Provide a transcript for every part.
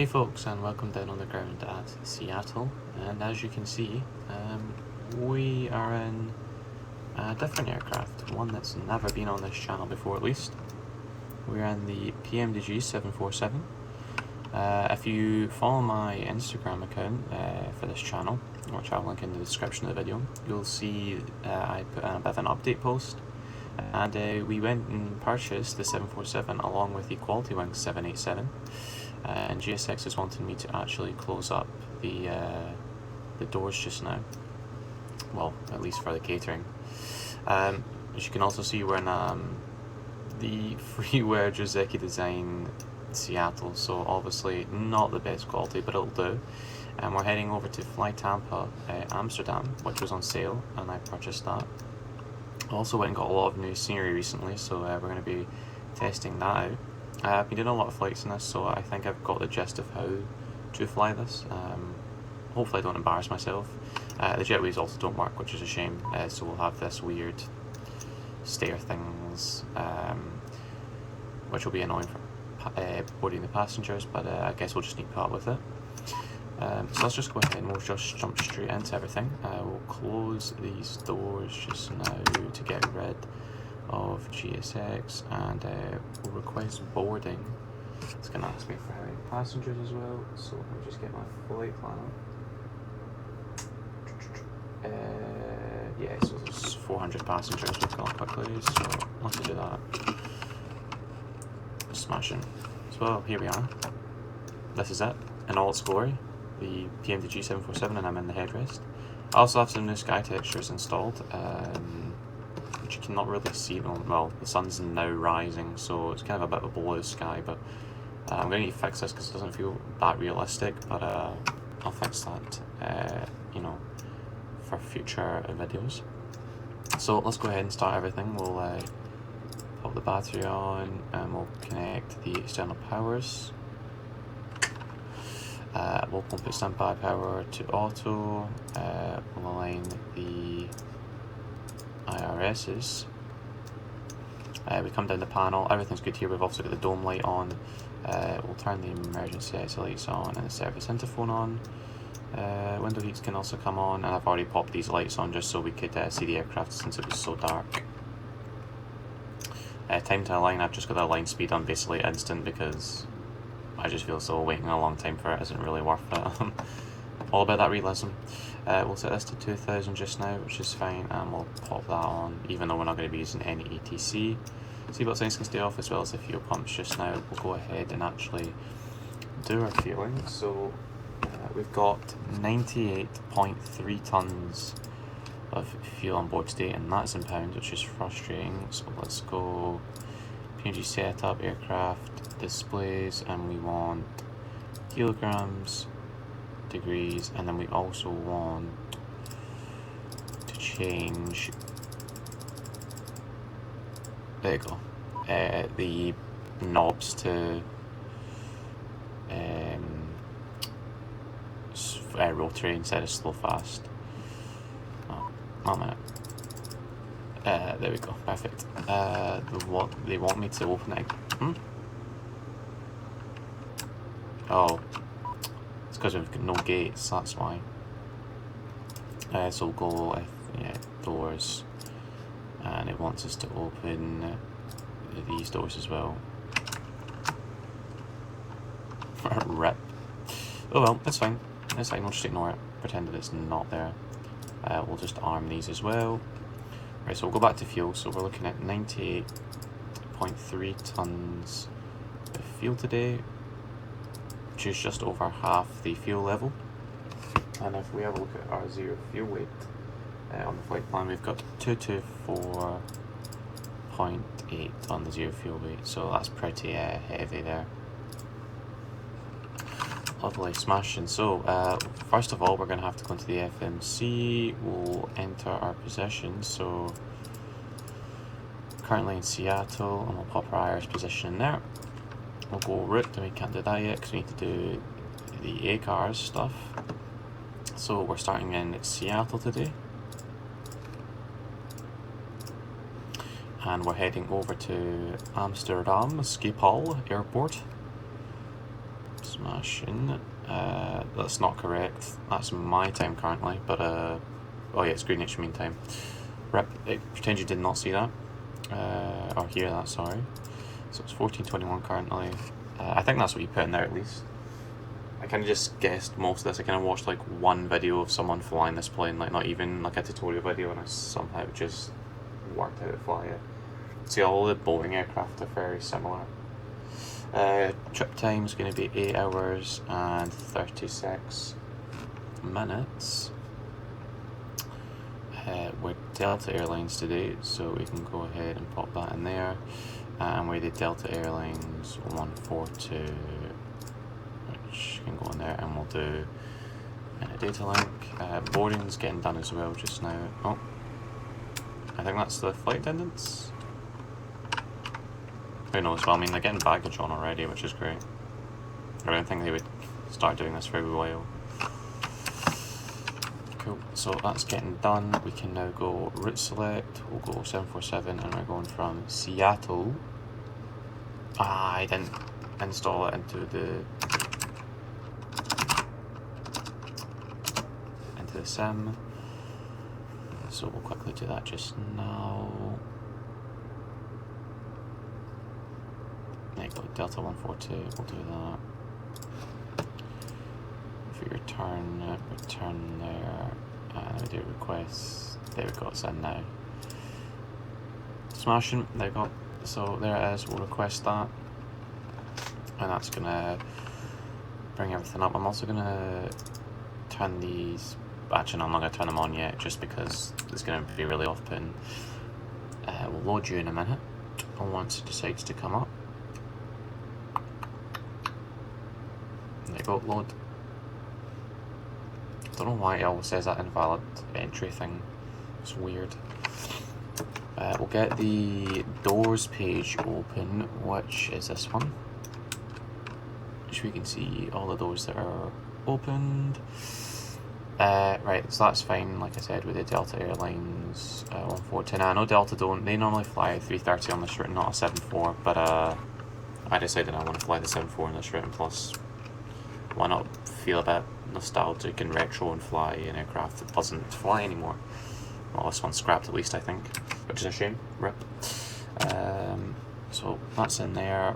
Hey folks, and welcome down on the ground at Seattle. And as you can see, we are in a different aircraft, one that's never been on this channel before at least. We're in the PMDG 747. If you follow my Instagram account for this channel, which I'll link in the description of the video, you'll see I put in a bit of an update post. And we went and purchased the 747 along with the Quality Wing 787. And GSX is wanting me to actually close up the doors just now. Well, at least for the catering. As you can also see, we're in the Freeware Drzewiecki design Seattle, so obviously not the best quality, but it'll do. And we're heading over to FlyTampa Amsteram, which was on sale, and I purchased that. Also went and got a lot of new scenery recently, so we're going to be testing that out. I've been doing a lot of flights in this, so I think I've got the gist of how to fly this. Hopefully I don't embarrass myself. The jetways also don't work, which is a shame, so we'll have this weird stair things, which will be annoying for boarding the passengers, but I guess we'll just need to put up with it. So let's just go ahead and we'll just jump straight into everything. We'll close these doors just now to get rid of GSX, and we'll request boarding. It's going to ask me for how many passengers as well, so let me just get my flight plan up. Yeah, so there's 400 passengers we've got quickly, so let's do that. Smashing. So well, here we are. This is it in all its glory, the PMDG 747, and I'm in the headrest. I also have some new sky textures installed, which you cannot really see them. Well, the sun's now rising, so it's kind of a bit of a blue sky, but I'm going to need to fix this because it doesn't feel that realistic, but I'll fix that, you know, for future videos. So let's go ahead and start everything. We'll pop the battery on, and we'll connect the external powers. We'll pump it standby power to auto. We'll align the IRSs. We come down the panel, everything's good here. We've also got the dome light on. We'll turn the emergency exit lights on and the service interphone on. Window heats can also come on, and I've already popped these lights on just so we could see the aircraft since it was so dark. Time to align, I've just got the align speed on basically instant because I just feel so waiting a long time for it isn't really worth it. All about that realism. We'll set this to 2000 just now, which is fine, and we'll pop that on, even though we're not going to be using any ATC. Seatbelt signs can stay off as well as the fuel pumps just now. We'll go ahead and actually do our fueling. So we've got 98.3 tons of fuel on board today, and that's in pounds, which is frustrating. So let's go PNG setup, aircraft, displays, and we want kilograms, degrees, and then we also want to change, there you go, the knobs to rotary instead of slow fast. Oh man. There we go, perfect. They want me to open it. Oh, it's because we've got no gates, that's why. So we'll go with doors, and it wants us to open these doors as well. Rip. Oh well, it's fine. It's fine, we'll just ignore it, pretend that it's not there. We'll just arm these as well. Right, so we'll go back to fuel. So we're looking at 98.3 tons of fuel today, which is just over half the fuel level. And if we have a look at our zero fuel weight on the flight plan, we've got 224.8 on the zero fuel weight, so that's pretty heavy there. Lovely, smashing. So first of all, we're going to have to go into the FMC. We'll enter our position. So currently in Seattle, and we'll pop our IRS position in there. We'll go route, and we can't do that yet because we need to do the ACARS stuff. So we're starting in Seattle today, and we're heading over to Amsterdam Schiphol Airport. Smashing. That's not correct. That's my time currently, but oh yeah, it's Greenwich Mean Time. Rip. Pretend you did not see that, or hear that. Sorry. So it's 14:21 currently. I think that's what you put in there at least. I kind of just guessed most of this. I kind of watched like one video of someone flying this plane, like not even like a tutorial video, and I somehow just worked out how to fly it. See, all the Boeing aircraft are very similar. Trip time is going to be 8 hours and 36 minutes. We're Delta Airlines today, so we can go ahead and pop that in there. And we're the Delta Airlines 142, which can go in there, and we'll do a data link. Boarding's getting done as well just now. Oh, I think that's the flight attendants. Who knows? Well, I mean, they're getting baggage on already, which is great. I don't think they would start doing this for a while. Cool, so that's getting done. We can now go route select. We'll go 747, and we're going from Seattle. I didn't install it into the sim, so we'll quickly do that just now. There you go, Delta 142, we'll do that. If we return there, and we do request, there we go, it's in now. Smashing, there we go. So there it is, we'll request that, and that's gonna bring everything up. I'm also gonna turn these, actually no, I'm not gonna turn them on yet, just because it's gonna be really off-putting. We'll load you in a minute, and once it decides to come up, there you go, load. Don't know why it always says that invalid entry thing, it's weird. We'll get the doors page open, which is this one, which we can see all the doors that are opened. Right, so that's fine, like I said, with the Delta Airlines 142. Now, I know Delta they normally fly 330 on this route, not a 74, but I decided I want to fly the 74 on this route, and plus, why not feel a bit nostalgic and retro and fly an aircraft that doesn't fly anymore. Well, this one's scrapped at least, I think, which is a shame. Rip. So that's in there.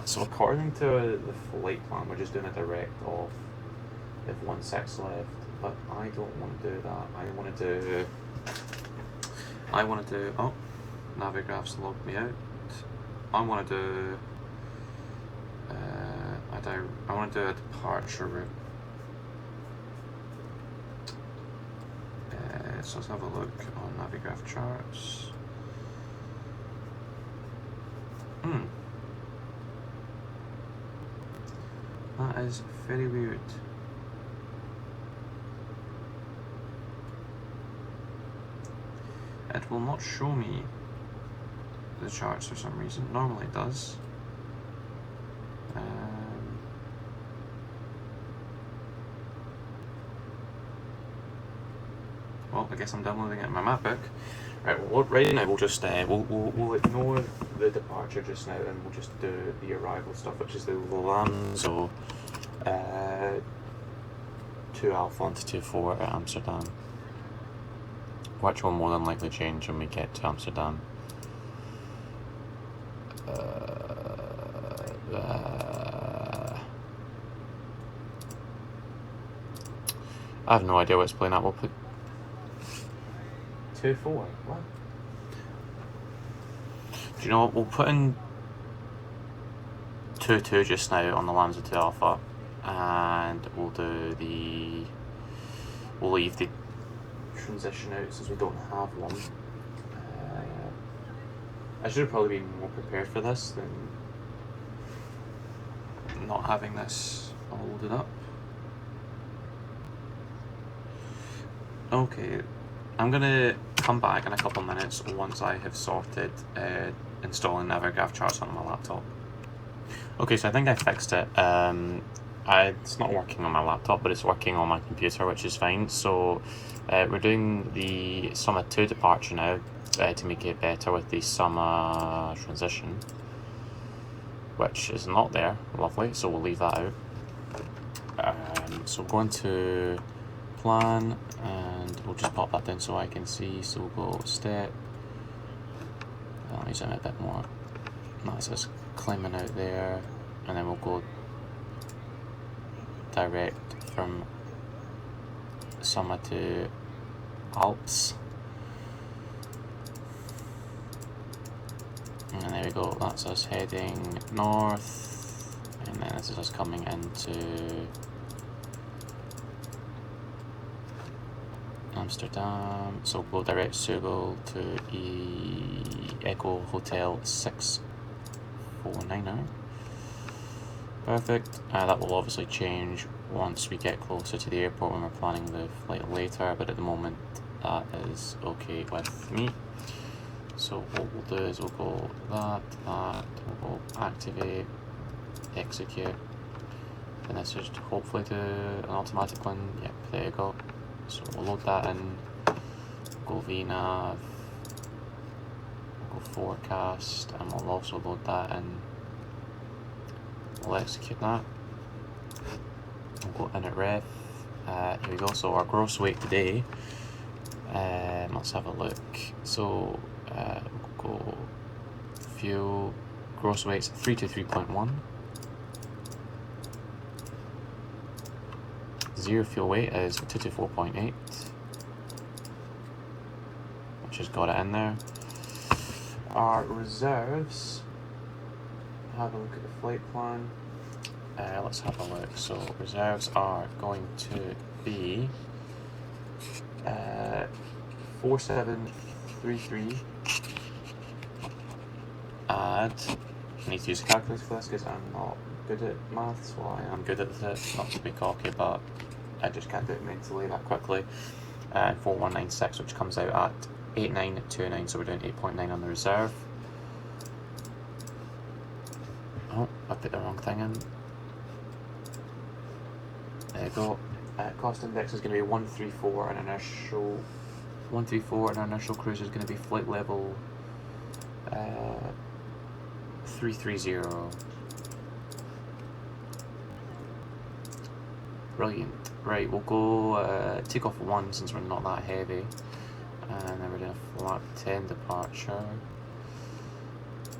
So according to the flight plan, we're just doing a direct off if 1.6 left, but I don't want to do that. I want to do, oh, Navigraph's logged me out. I want to do, I want to do a departure route. So let's have a look on Navigraph charts. That is very weird. It will not show me the charts for some reason. Normally it does. Well, I guess I'm downloading it in my map book. Right, well, right now we'll just we'll ignore the departure just now, and we'll just do the arrival stuff, which is the Lanzo 2 Alpha onto 2-4 at Amsterdam, which will more than likely change when we get to Amsterdam. I have no idea what it's playing at. We'll put 2-4. What? Do you know what? We'll put in 2-2 just now on the Lanzo 2 Alpha, and we'll leave the transition out since we don't have one. I should have probably been more prepared for this than not having this all loaded up. Okay, I'm gonna come back in a couple of minutes once I have sorted installing Navigraph charts on my laptop. Okay, so I think I fixed it. It's not working on my laptop, but it's working on my computer, which is fine. So we're doing the Summer 2 departure now to make it better with the Summer transition, which is not there. Lovely, so we'll leave that out. So we'll go into plan and we'll just pop that down so I can see. So we'll go step. Let me zoom a bit more. That's us climbing out there, and then we'll go direct from summer to Alps. And there we go, that's us heading north, and then this is us coming into Amsterdam. So we'll go direct Sugel to Echo Hotel 649er. Perfect. That will obviously change once we get closer to the airport when we're planning the flight later, but at the moment that is okay with me. So what we'll do is we'll go that, we'll go activate, execute, and this should hopefully do an automatic one. Yep, there you go. So we'll load that in, go VNav, we'll go forecast, and we'll also load that in. We'll execute that. We'll go init ref. Here we go. So our gross weight today. Let's have a look. So we'll go fuel. Gross weight's 323.1. Zero fuel weight is 224.8, which has got it in there. Our reserves. Have a look at the flight plan. Let's have a look. So reserves are going to be 4733. Add. I need to use a calculator for this because I'm not good at maths. Well, I am good at it. Not to be cocky, but I just can't do it mentally that quickly. 4196, which comes out at 8929. So we're doing 8.9 on the reserve. Oh, I put the wrong thing in. There you go. Cost index is going to be 134, and initial 134, and our initial cruise is going to be flight level 330. Brilliant. Right, we'll go take off 1 since we're not that heavy, and then we're doing a flat 10 departure,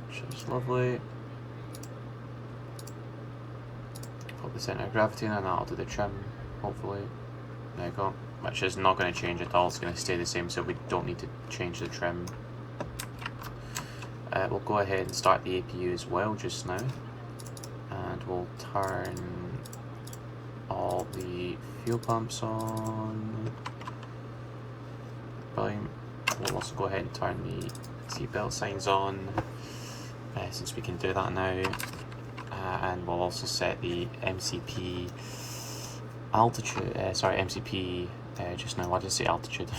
which is lovely. Put the centre of gravity in, and that'll do the trim, hopefully. There you go. Which is not going to change at all, it's going to stay the same, so we don't need to change the trim. We'll go ahead and start the APU as well just now, and we'll turn all the fuel pumps on. Brilliant. We'll also go ahead and turn the seatbelt signs on, since we can do that now. And we'll also set the MCP altitude, MCP just now, why did I say altitude?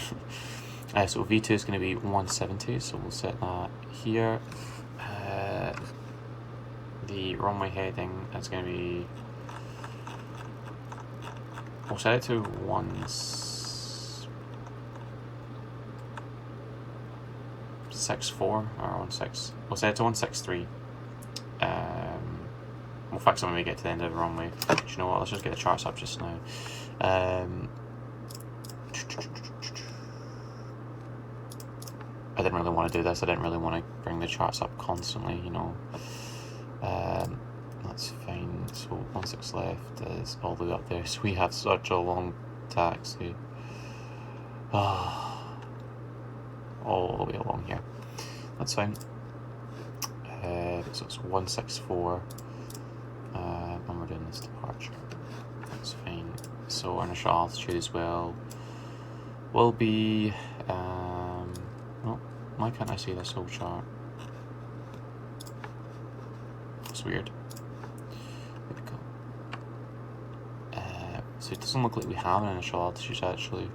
So V2 is going to be 170, so we'll set that here. The runway heading is going to be, we'll set it to 164 or 16, we'll set it to 163. We'll fix it when we get to the end of the runway. Do you know what? Let's just get the charts up just now. I didn't really want to do this. I didn't really want to bring the charts up constantly, you know. That's fine. So 16 left is all the way up there. So we have such a long taxi. All the way along here. That's fine. So it's 164. When we're doing this departure, that's fine. So our initial altitude as well will be oh, why can't I see this whole chart? It's weird. There we go. So it doesn't look like we have an initial altitude actually.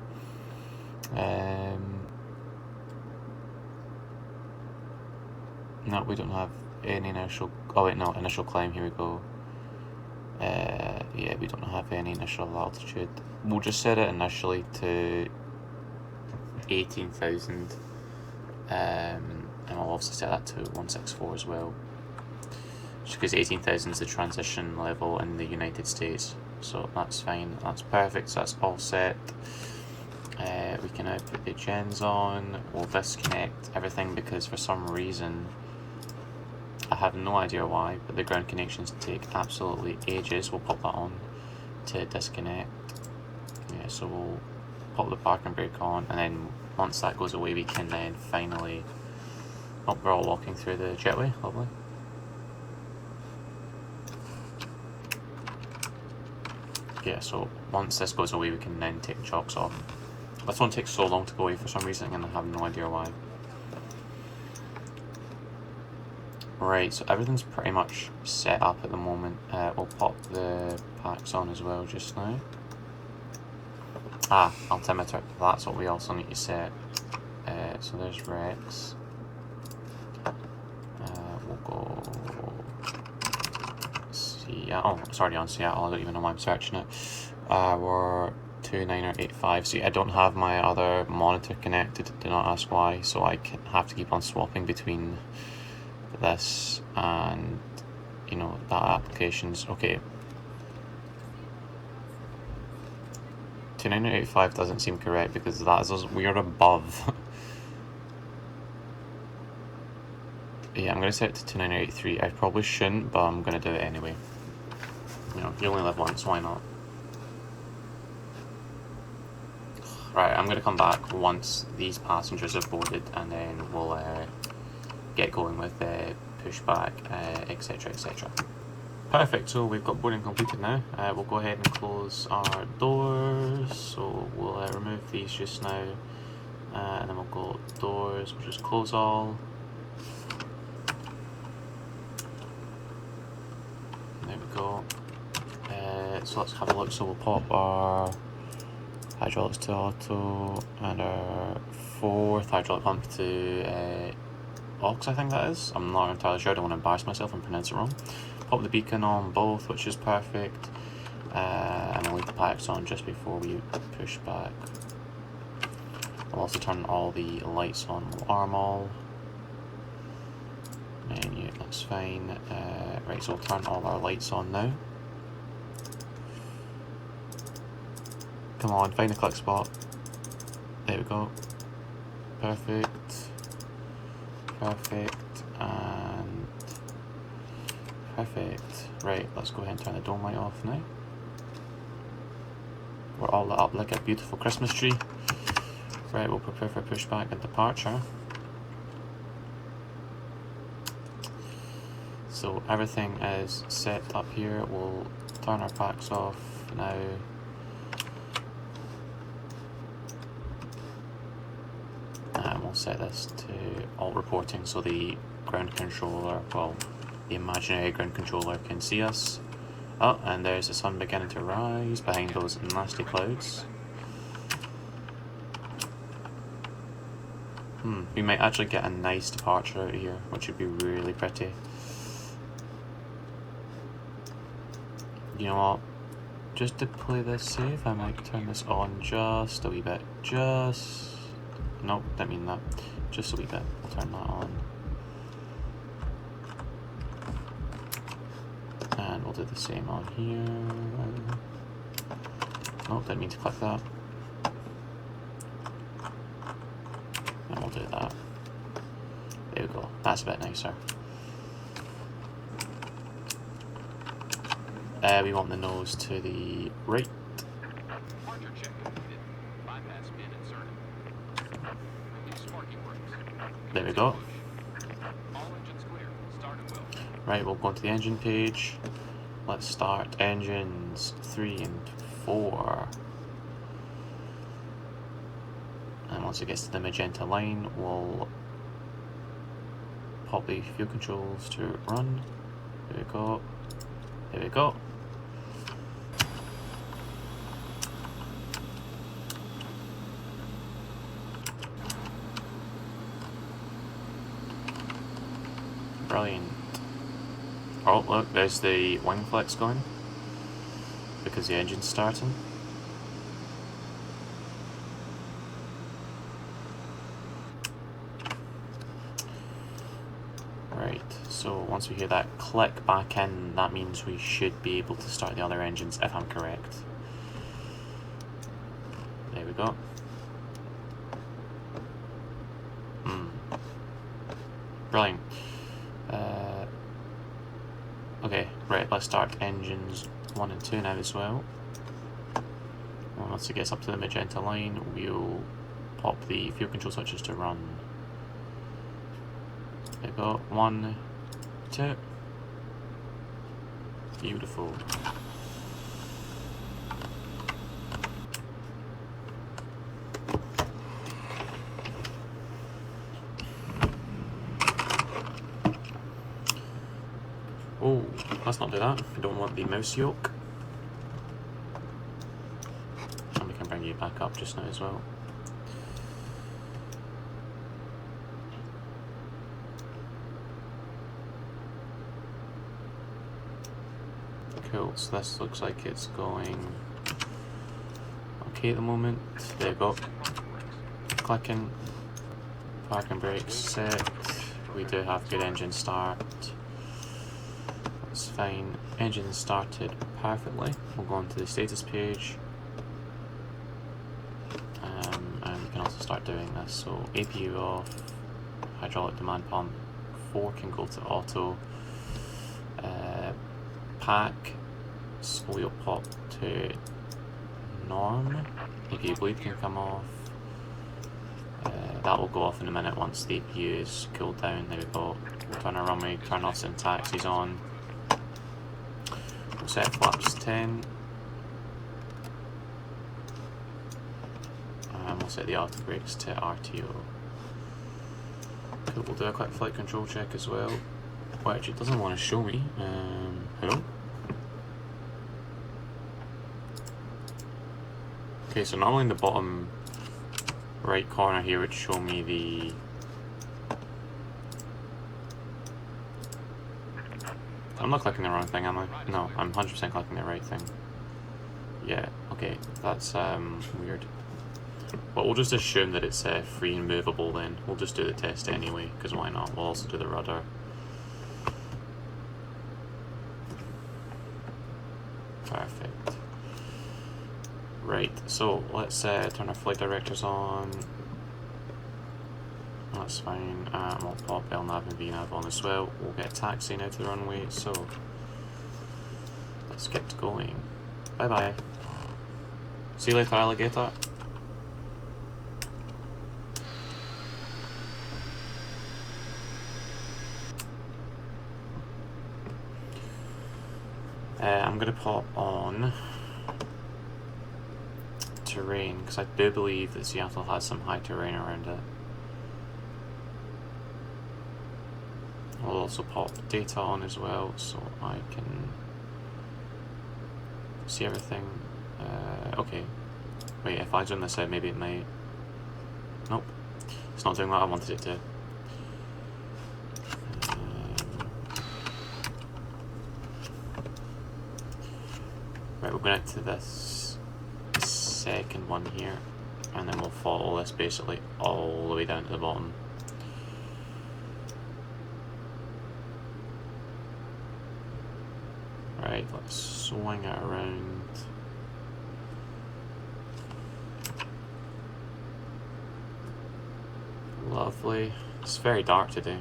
No, we don't have any initial. Oh wait, no, initial climb. Here we go. Yeah, we don't have any initial altitude. We'll just set it initially to 18,000, and we'll also set that to 164 as well. Just because 18,000 is the transition level in the United States. so that's fine, that's perfect, so that's all set. We can now put the gens on, we'll disconnect everything because for some reason, I have no idea why, but the ground connections take absolutely ages. We'll pop that on to disconnect. Yeah, so we'll pop the parking brake on, and then once that goes away we can then finally... Oh, we're all walking through the jetway, lovely. Yeah, so once this goes away we can then take the chocks off. This one takes so long to go away for some reason and I have no idea why. Right, so everything's pretty much set up at the moment. We'll pop the packs on as well just now. Ah, altimeter, that's what we also need to set. So there's Rex. We'll go... Seattle. Oh, it's already on Seattle, I don't even know why I'm searching it. We're 2985, so I don't have my other monitor connected, do not ask why, so I have to keep on swapping between this and, you know, that applications. Okay. 2985 doesn't seem correct because that is, we are above. Yeah, I'm going to set it to 2983. I probably shouldn't, but I'm going to do it anyway. You know, you only live once, why not? Right, I'm going to come back once these passengers have boarded, and then we'll get going with pushback, etc, etc. Perfect, so we've got boarding completed now. We'll go ahead and close our doors. So we'll remove these just now, and then we'll go doors, we'll just close all. There we go. So let's have a look. So we'll pop our hydraulics to auto and our fourth hydraulic pump to aux, I think that is. I'm not entirely sure, I don't want to embarrass myself and pronounce it wrong. Pop the beacon on both, which is perfect. And we'll leave the packs on just before we push back. We'll also turn all the lights on, we'll arm all. Menu, that's fine. Right, so we'll turn all our lights on now. Come on, find a click spot. There we go. Perfect. Perfect. And perfect. Right, let's go ahead and turn the dome light off now. We're all lit up like a beautiful Christmas tree. Right, we'll prepare for pushback and departure. So everything is set up here. We'll turn our packs off now. And we'll set this to alt reporting so the ground controller, well, the imaginary ground controller can see us. Oh, and there's the sun beginning to rise behind those nasty clouds. We might actually get a nice departure out of here, which would be really pretty. You know what? Just to play this safe, I might turn this on just a wee bit. Nope, didn't mean that. Just a wee bit. We'll turn that on. And we'll do the same on here. Nope, didn't mean to click that. And we'll do that. There we go. That's a bit nicer. We want the nose to the right. There we go. Right, we'll go into the engine page. Let's start engines 3 and 4. And once it gets to the magenta line, we'll pop the fuel controls to run. There we go. There we go. Brilliant. Oh, look, there's the wing flex going because the engine's starting. Right, Right, so once we hear that click back in, that means we should be able to start the other engines if I'm correct. There we go. Brilliant. Okay, right, let's start engines 1 and 2 now as well. And once it gets up to the magenta line, we'll pop the fuel control switches to run. There we go, 1, 2. Beautiful. Oh, let's not do that. We don't want the mouse yoke. And we can bring you back up just now as well. Cool, so this looks like it's going okay at the moment. There we go. Clicking. Parking brakes set. We do have good engine start. That's fine. Engine started perfectly. We'll go on to the status page. And we can also start doing this. So APU off, hydraulic demand pump 4 can go to auto. Pack slowly pop to norm. APU bleed can come off. That will go off in a minute once the APU is cooled down. There we go. We'll turn our runway, turn off some taxis on. We'll set flaps 10. And we'll set the auto brakes to RTO. Cool, we'll do a quick flight control check as well. Which it doesn't want to show me. Hello? Okay, so normally in the bottom right corner here would show me the... I'm not clicking the wrong thing, am I? No, I'm 100% clicking the right thing. Yeah, okay, that's weird. But we'll just assume that it's free and movable then. We'll just do the test anyway, because why not? We'll also do the rudder. Perfect. Right, so let's turn our flight directors on. That's fine. We'll pop LNAV and VNAV on as well. We'll get taxiing out to the runway, so let's get going. Bye bye. See you later, alligator. I'm going to pop on terrain because I do believe that Seattle has some high terrain around it. I'll also pop data on as well so I can see everything. Okay, wait, if I zoom this out maybe it might... Nope, it's not doing what I wanted it to. Right, we're going to this second one here, and then we'll follow this basically all the way down to the bottom. Right, let's swing it around. Lovely. It's very dark today.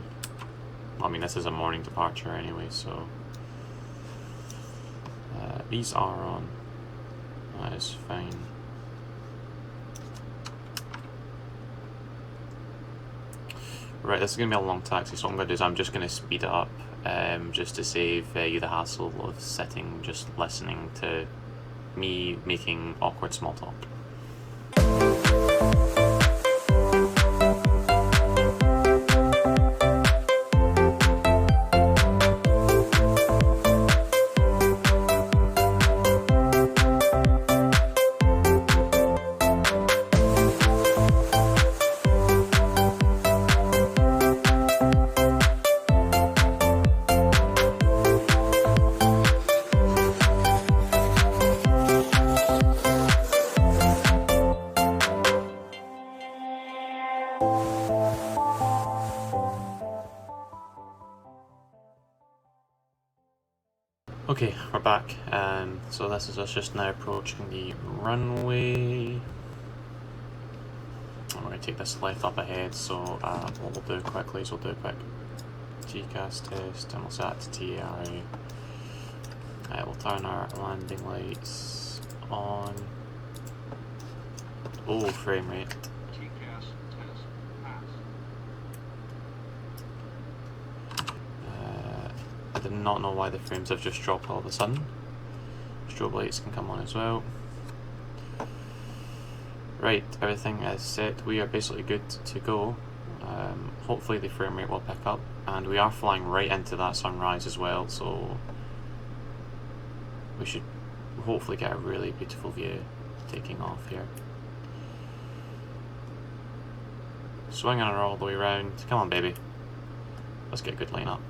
Well, I mean, this is a morning departure anyway, so... these are on. That is fine. Right, this is going to be a long taxi, so what I'm going to do is I'm just going to speed it up just to save you the hassle of sitting, just listening to me making awkward small talk. Okay, we're back. So this is us just now approaching the runway. And we're going to take this left up ahead, so what we'll do quickly is we'll do a quick TCAS test, and we'll set it to TARA. We'll turn our landing lights on. Oh, frame rate. TCAS test pass. I did not know why the frames have just dropped all of a sudden. Strobe lights can come on as well. Right, everything is set. We are basically good to go. Hopefully the frame rate will pick up, and we are flying right into that sunrise as well, so we should hopefully get a really beautiful view taking off here. Swinging her all the way around. Come on, baby. Let's get a good line up.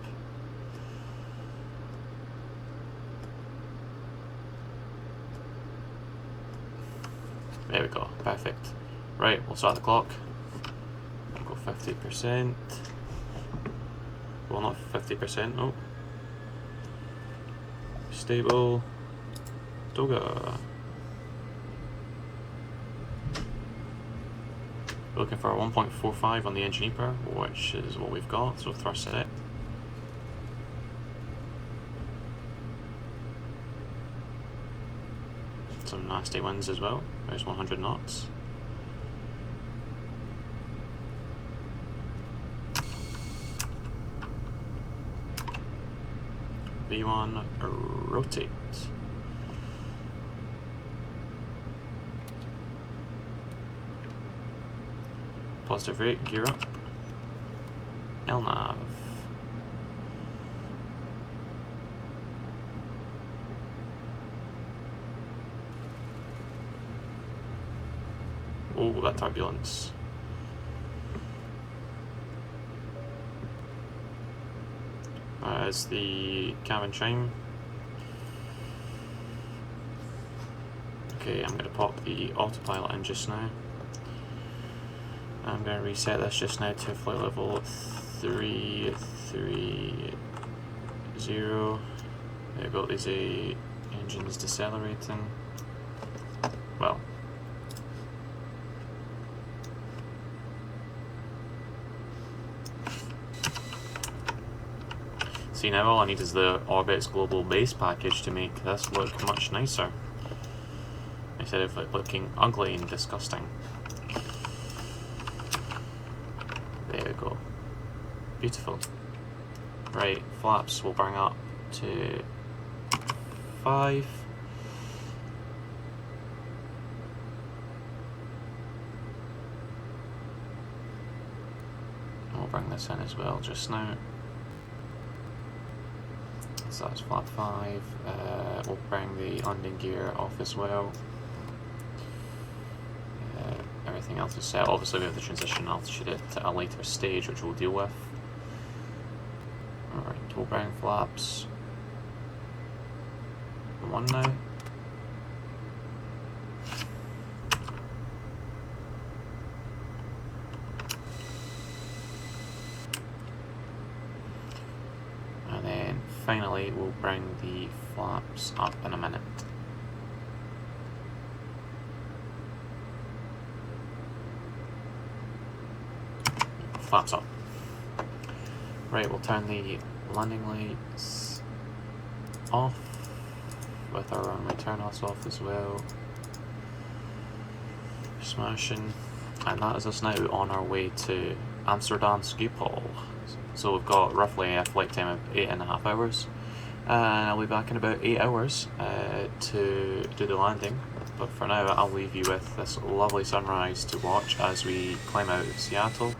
There we go, perfect. Right, we'll start the clock. We'll go 50%. Well, not 50%, no. Stable. Toga. Looking for a 1.45 on the engineer, which is what we've got, so thrust set. Some nasty winds as well. There's 100 knots. V1 rotate. Positive rate, gear up. LNAV. Oh, that turbulence. As the cabin chime. Okay, I'm going to pop the autopilot in just now. I'm going to reset this just now to flight level 330. We've got these engines decelerating. Well, see, now all I need is the Orbit's global base package to make this look much nicer, instead of it looking ugly and disgusting. There we go. Beautiful. Right, flaps will bring up to 5. We'll bring this in as well just now. So that's flap 5. We'll bring the landing gear off as well. Everything else is set. Obviously we have the transition altitude at a later stage, which we'll deal with. Alright, we'll bring flaps 1 now. And then finally we'll bring the flaps up in a minute. Flaps up. Right, we'll turn the landing lights off with our runway turn-offs off as well. Smashing. And that is us now on our way to Amsterdam Schiphol. So we've got roughly a flight time of 8.5 hours. And I'll be back in about 8 hours to do the landing. But for now, I'll leave you with this lovely sunrise to watch as we climb out of Seattle.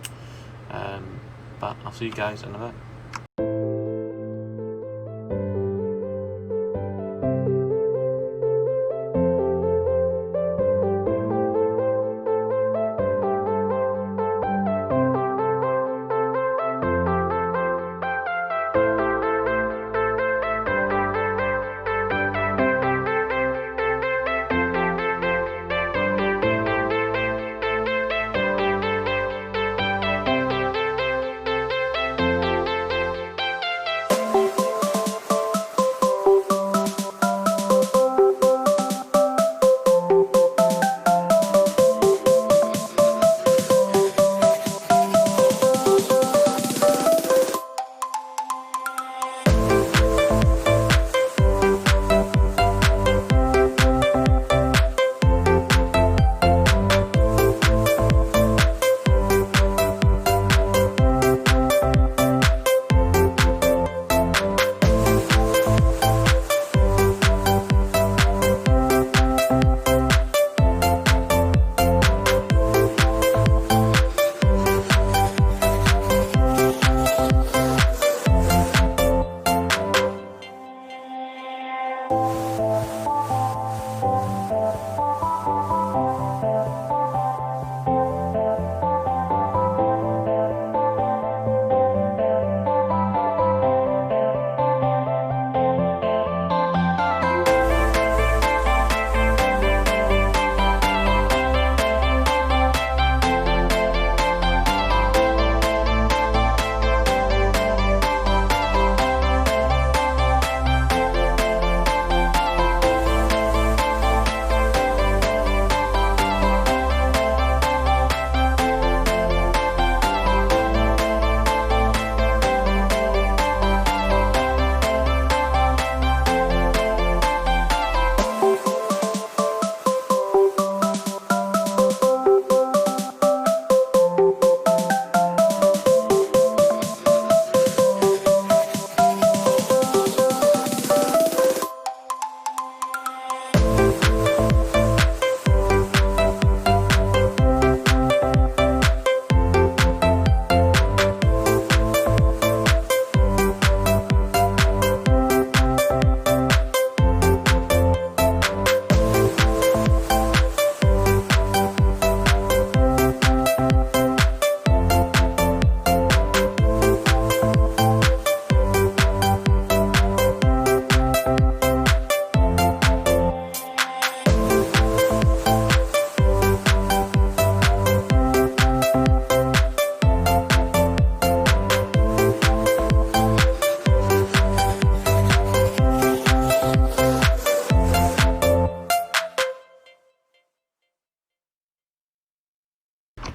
But I'll see you guys in a bit.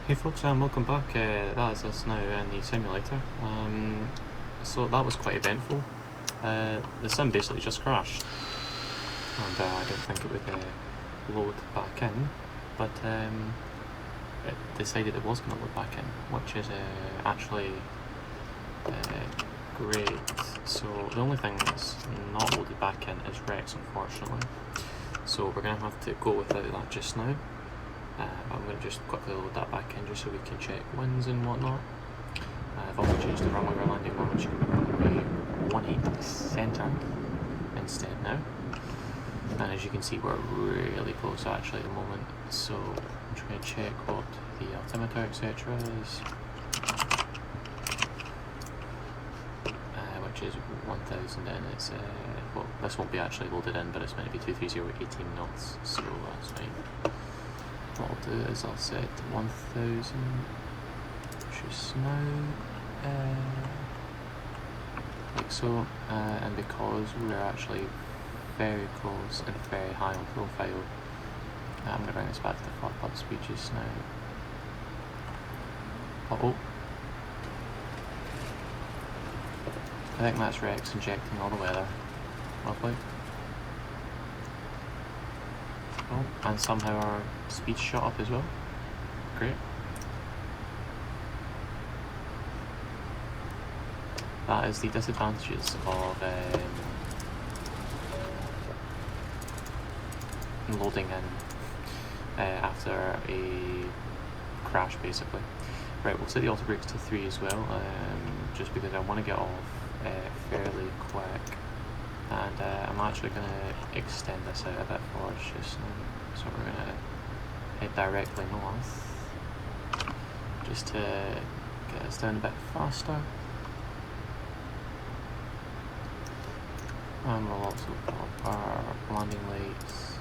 Hey folks, welcome back. That is us now in the simulator. So that was quite eventful. The sim basically just crashed, and I didn't think it would load back in, but it decided it was going to load back in, which is actually great. So the only thing that's not loaded back in is Rex, unfortunately. So we're going to have to go without that just now. I'm going to just quickly load that back in just so we can check winds and whatnot. I've also changed the runway we're landing on, which can be runway 18 centre instead now. And as you can see, we're really close actually at the moment. So I'm trying to check what the altimeter etc. is, which is 1000, and it's well, this won't be actually loaded in, but it's meant to be 230 18 knots, so that's fine. What I'll do is I'll set 1000, which is now like so, and because we're actually very close and very high on profile, I'm going to bring this back to the flap up speed just now. Uh-oh. I think that's Rex injecting all the weather. Lovely. Oh, and somehow our speed shot up as well. Great. That is the disadvantages of loading in after a crash, basically. Right, we'll set the auto brakes to 3 as well, just because I want to get off fairly quick. And I'm actually going to extend this out a bit for us just now. So we're going to head directly north, just to get us down a bit faster. And we'll also put up our landing lights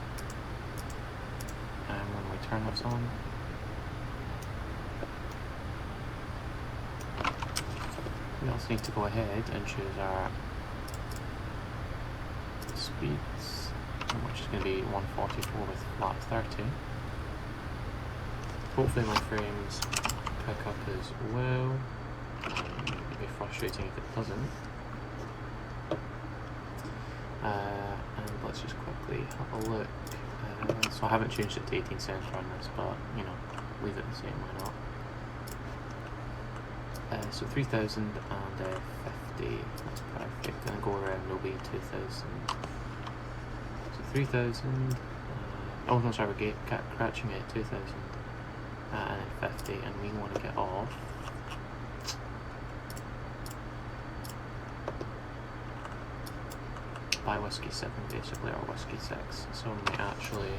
and when we turn this on. We also need to go ahead and choose our speeds, which is going to be 144 with flat 30. Hopefully my frames pick up as well. It'd be frustrating if it doesn't. And let's just quickly have a look. So I haven't changed it to 18 cents on this, but you know, leave it the same, why not? So 3050, that's perfect. And go around, no be 2000. So 3000. Oh no, sorry, we're catching it at 2000 and then 50, and we want to get off. By Whiskey 7 basically, or Whiskey 6, so we might actually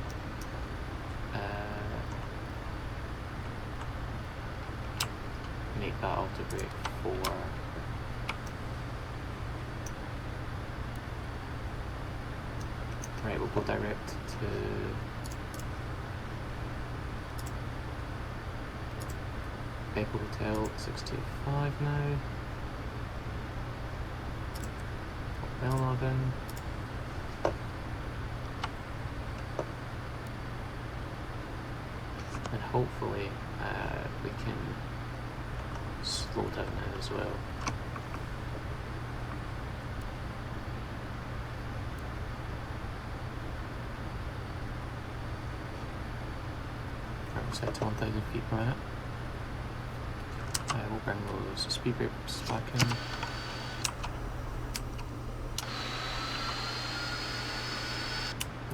make that auto brake for right, we'll go direct to Echo Hotel 625 now. Bell log in. And hopefully we can slow down now as well. Right, we'll set to 1000 feet per minute. We'll bring those speed brakes back in.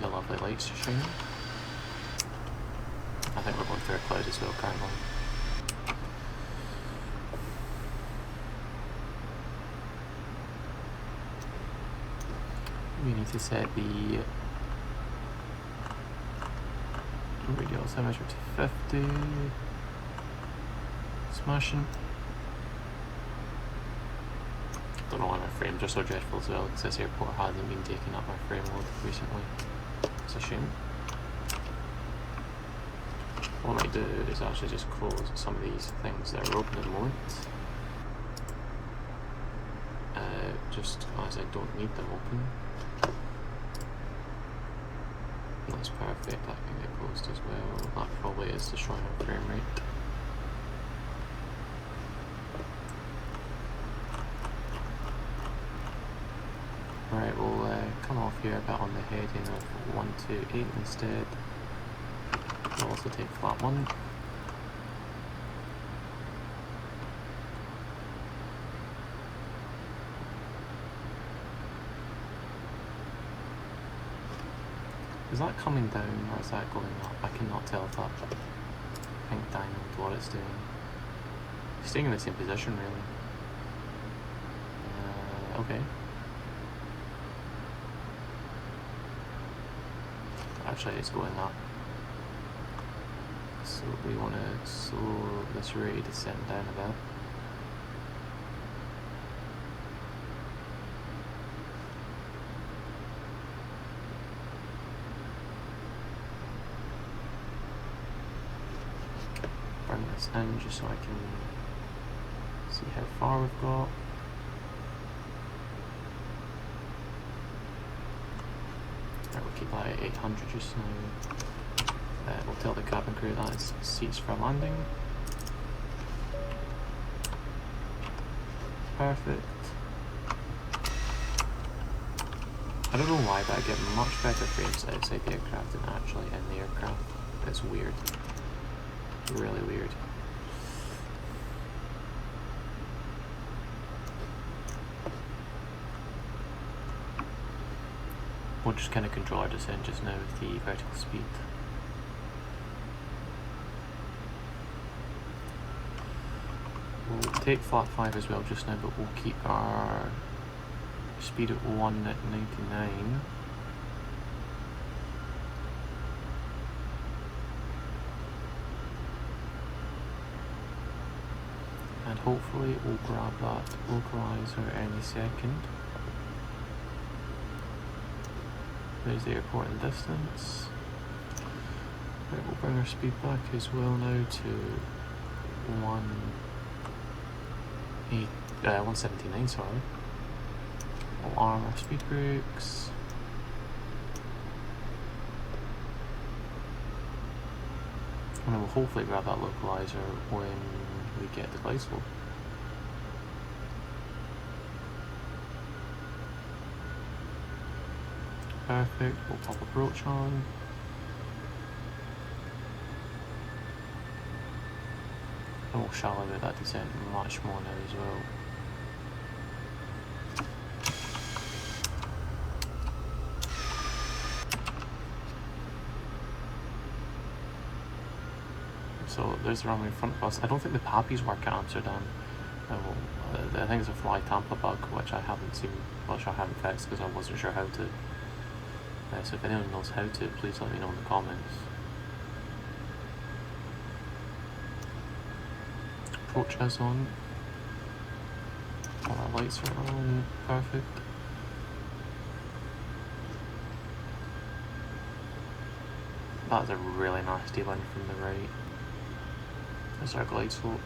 The lovely lights are shining. I think we're going through a cloud as well currently. We need to set the radio altimeter to 50. Smashing. Don't know why my frames are so dreadful as well, because this airport hasn't been taking up my frame load recently. It's a shame. What I might do is actually just close some of these things that are open at the moment, just as I don't need them open. That's perfect, that can get closed as well. That probably is destroying our frame rate. Right, we'll come off here a bit on the heading of 128 instead. We'll also take flat 1. Is that coming down or is that going up? I cannot tell if that pink diamond what it's doing. It's staying in the same position really. Okay. Actually it's going up. So we want to slow this rate of descent down a bit. Bring this in just so I can see how far we've got. Right, we'll keep that at 800 just now. We'll tell the cabin crew that it's seats for landing. Perfect. I don't know why, but I get much better frames outside the aircraft than actually in the aircraft. It's weird. Really weird. We'll just kind of control our descent just now with the vertical speed. We'll take flat 5 as well just now, but we'll keep our speed at 1 at 99. And hopefully we'll grab that localizer any second. There's the airport in distance. Right, we'll bring our speed back as well now to 179, sorry. We'll arm our speed brakes. And then we'll hopefully grab that localizer when we get the glide slope. Perfect, we'll pop approach on. And we'll shallow out that descent much more now as well. So there's the runway in front of us. I don't think the Pappies work at Amsterdam. I think it's a FlyTampa bug, which I haven't seen, which I haven't fixed because I wasn't sure how to. So if anyone knows how to, please let me know in the comments. Approach is on. All our lights are on. Perfect. That's a really nasty one from the right. There's our glide slope.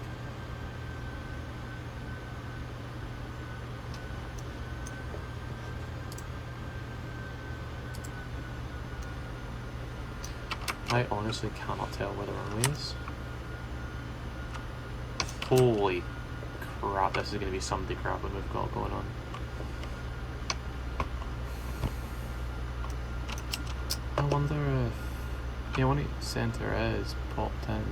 I honestly cannot tell where the runway is. Holy crap, this is going to be some decrapping we've got going on. I wonder if the only centre is popped in.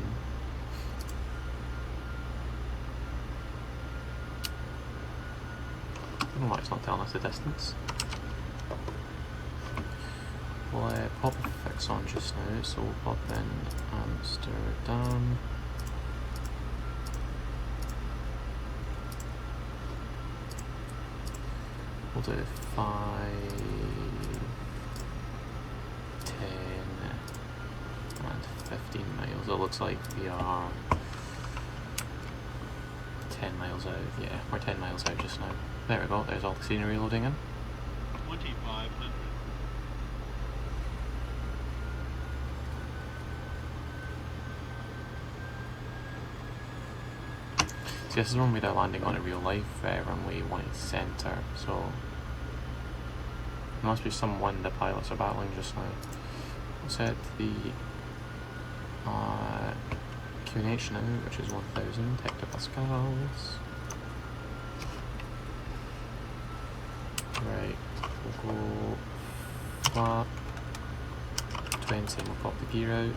I don't know why it's not telling us the distance. We'll pop a fix on just now, so we'll pop in Amsterdam. We'll do 5, 10, and 15 miles. It looks like we are 10 miles out. Yeah, we're 10 miles out just now. There we go, there's all the scenery loading in. 2500. So this is when we're landing on a real life runway 1 centre, so there must be some wind the pilots are battling just now. We'll set the QNH now, which is 1000 hectopascals. Right, we'll flat. 20 and we'll pop the gear out.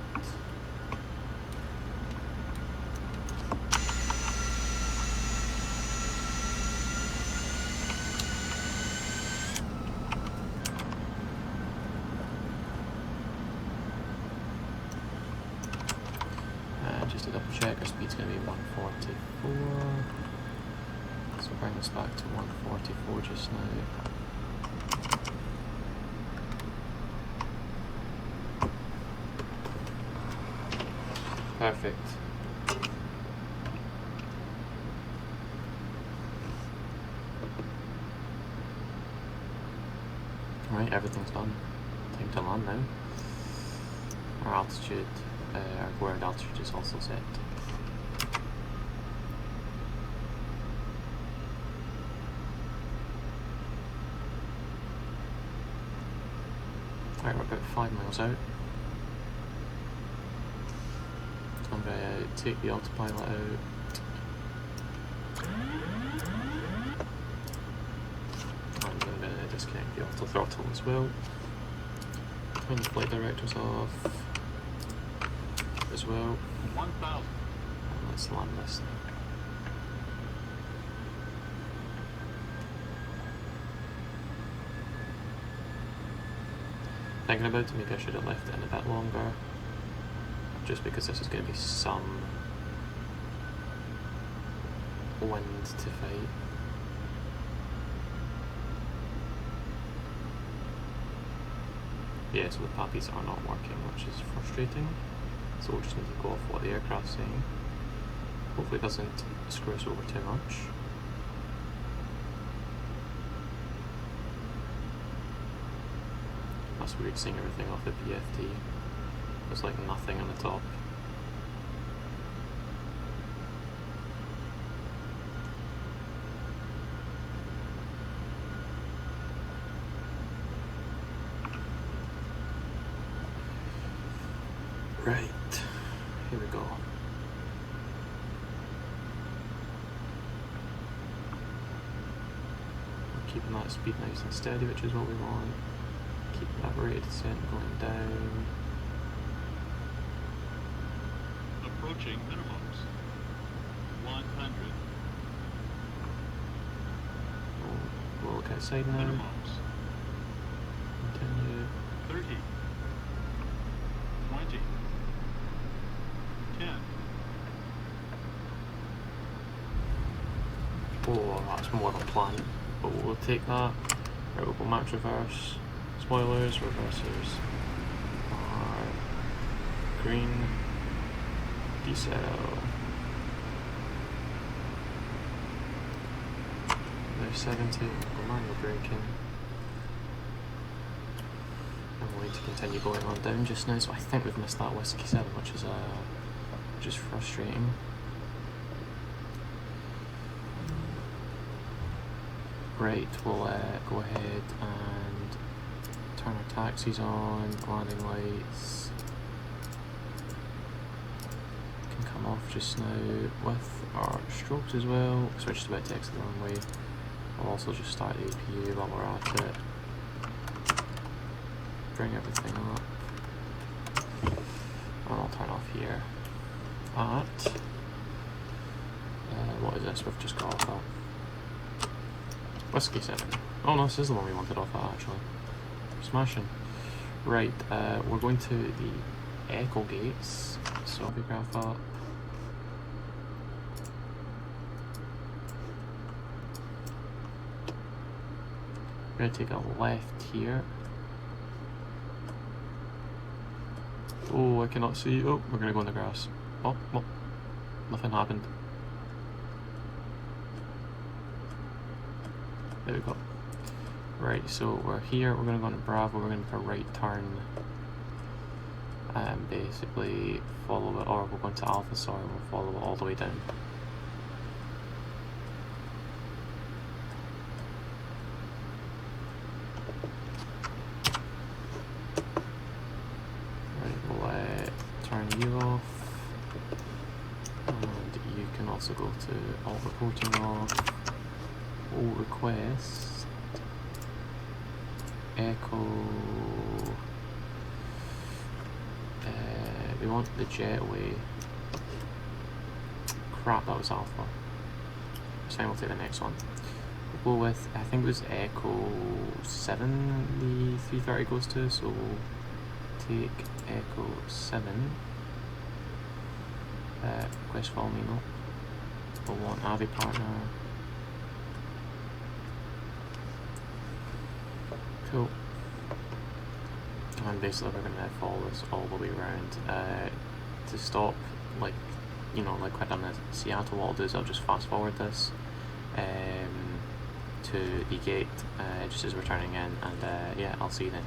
Just to double check, our speed's going to be 144. So bring this back to 144 just now. Perfect. Right, everything's done. Time to land now. Our altitude, our ground altitude is also set. Right, we're about 5 miles out. I'm going to take the autopilot out. And I'm going to disconnect the auto throttle as well. Turn the flight directors off as well. 1,000. And let's land this now. Thinking about it, maybe I should have left it in a bit longer. Just because this is going to be some wind to fight. Yeah, so the pappies are not working, which is frustrating. So we'll just need to go off what the aircraft's saying. Hopefully it doesn't screw us over too much. That's weird seeing everything off the PFD. There's like nothing on the top. Right, here we go. We're keeping that speed nice and steady, which is what we want. Keeping that rate of descent going down. Approaching minimums. 100. We'll look outside now. Minimums. Continue. 30. 20. 10. Oh, that's more than planned, but we'll take that. Right, we'll go max reverse. Spoilers, reversers are green. Decel. There's 70. Go manual braking. I'm going to continue going on down just now, so I think we've missed that Whiskey 7, which is frustrating. Right, we'll go ahead and turn our taxis on, landing lights. Can come off just now with our strobes as well. Switch to about to exit the runway. I'll also just start the APU while we're at it. Bring everything up. And I'll turn off here at what is this? We've just got off at Whiskey 7. Oh no, this is the one we wanted off at actually. Smashing. Right, we're going to the Echo gates. So Navigraph up. We're going to take a left here. Oh, I cannot see. Oh, we're going to go in the grass. Oh, well, nothing happened. There we go. Right, so we're here. We're going to go into Bravo. We're going to make a right turn. And basically follow it, or we're going to Alpha, sorry, we'll follow it all the way down. Turn you off, and you can also go to alt reporting off, all request, echo we want the jetway. Crap, that was Alpha. So we'll take the next one. We'll go with, I think it was Echo 7 the 330 goes to, so we'll take Echo 7. Request follow me, no. We'll want Avi partner. Cool. And basically we're going to follow this all the way around. To stop, like, you know, like when I'm in Seattle, what I'll do is I'll just fast forward this to the gate just as we're turning in, and yeah, I'll see you then.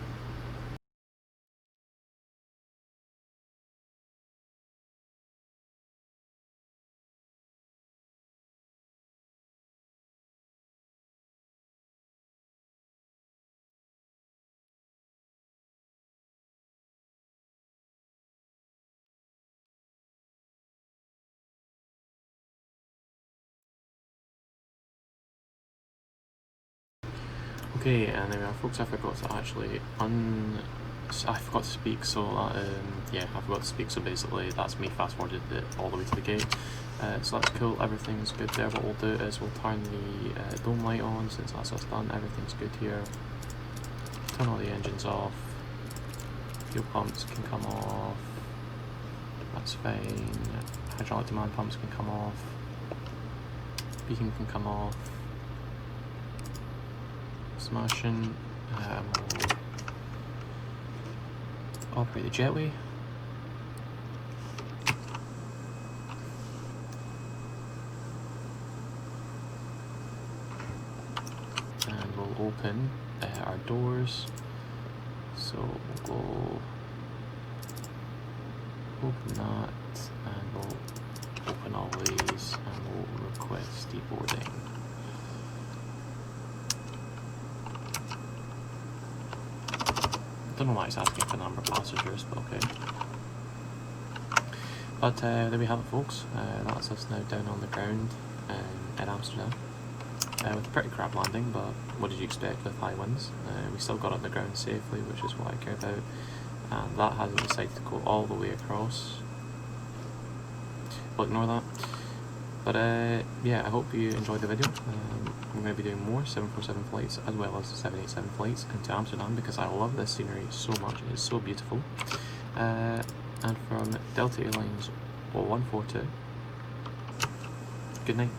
Okay, and there we are, folks. I forgot to actually I forgot to speak, so yeah, I forgot to speak, so basically that's me fast forwarded it all the way to the gate. So that's cool, everything's good there. What we'll do is we'll turn the dome light on, since that's us done, everything's good here. Turn all the engines off, fuel pumps can come off, that's fine, hydraulic demand pumps can come off, beacon can come off, smashing, we'll operate the jetway. And we'll open our doors. So we'll go open that, and we'll open all these, and we'll request deboarding. I don't know why it's asking for the number of passengers, but okay. But there we have it, folks. That's us now down on the ground in Amsterdam. With a pretty crap landing, but what did you expect with high winds? We still got on the ground safely, which is what I care about. And that hasn't decided to go all the way across. But ignore that. But yeah, I hope you enjoyed the video. I'm going to be doing more 747 flights as well as 787 flights into Amsterdam, because I love this scenery so much. It's so beautiful. And from Delta Airlines 0142, good night.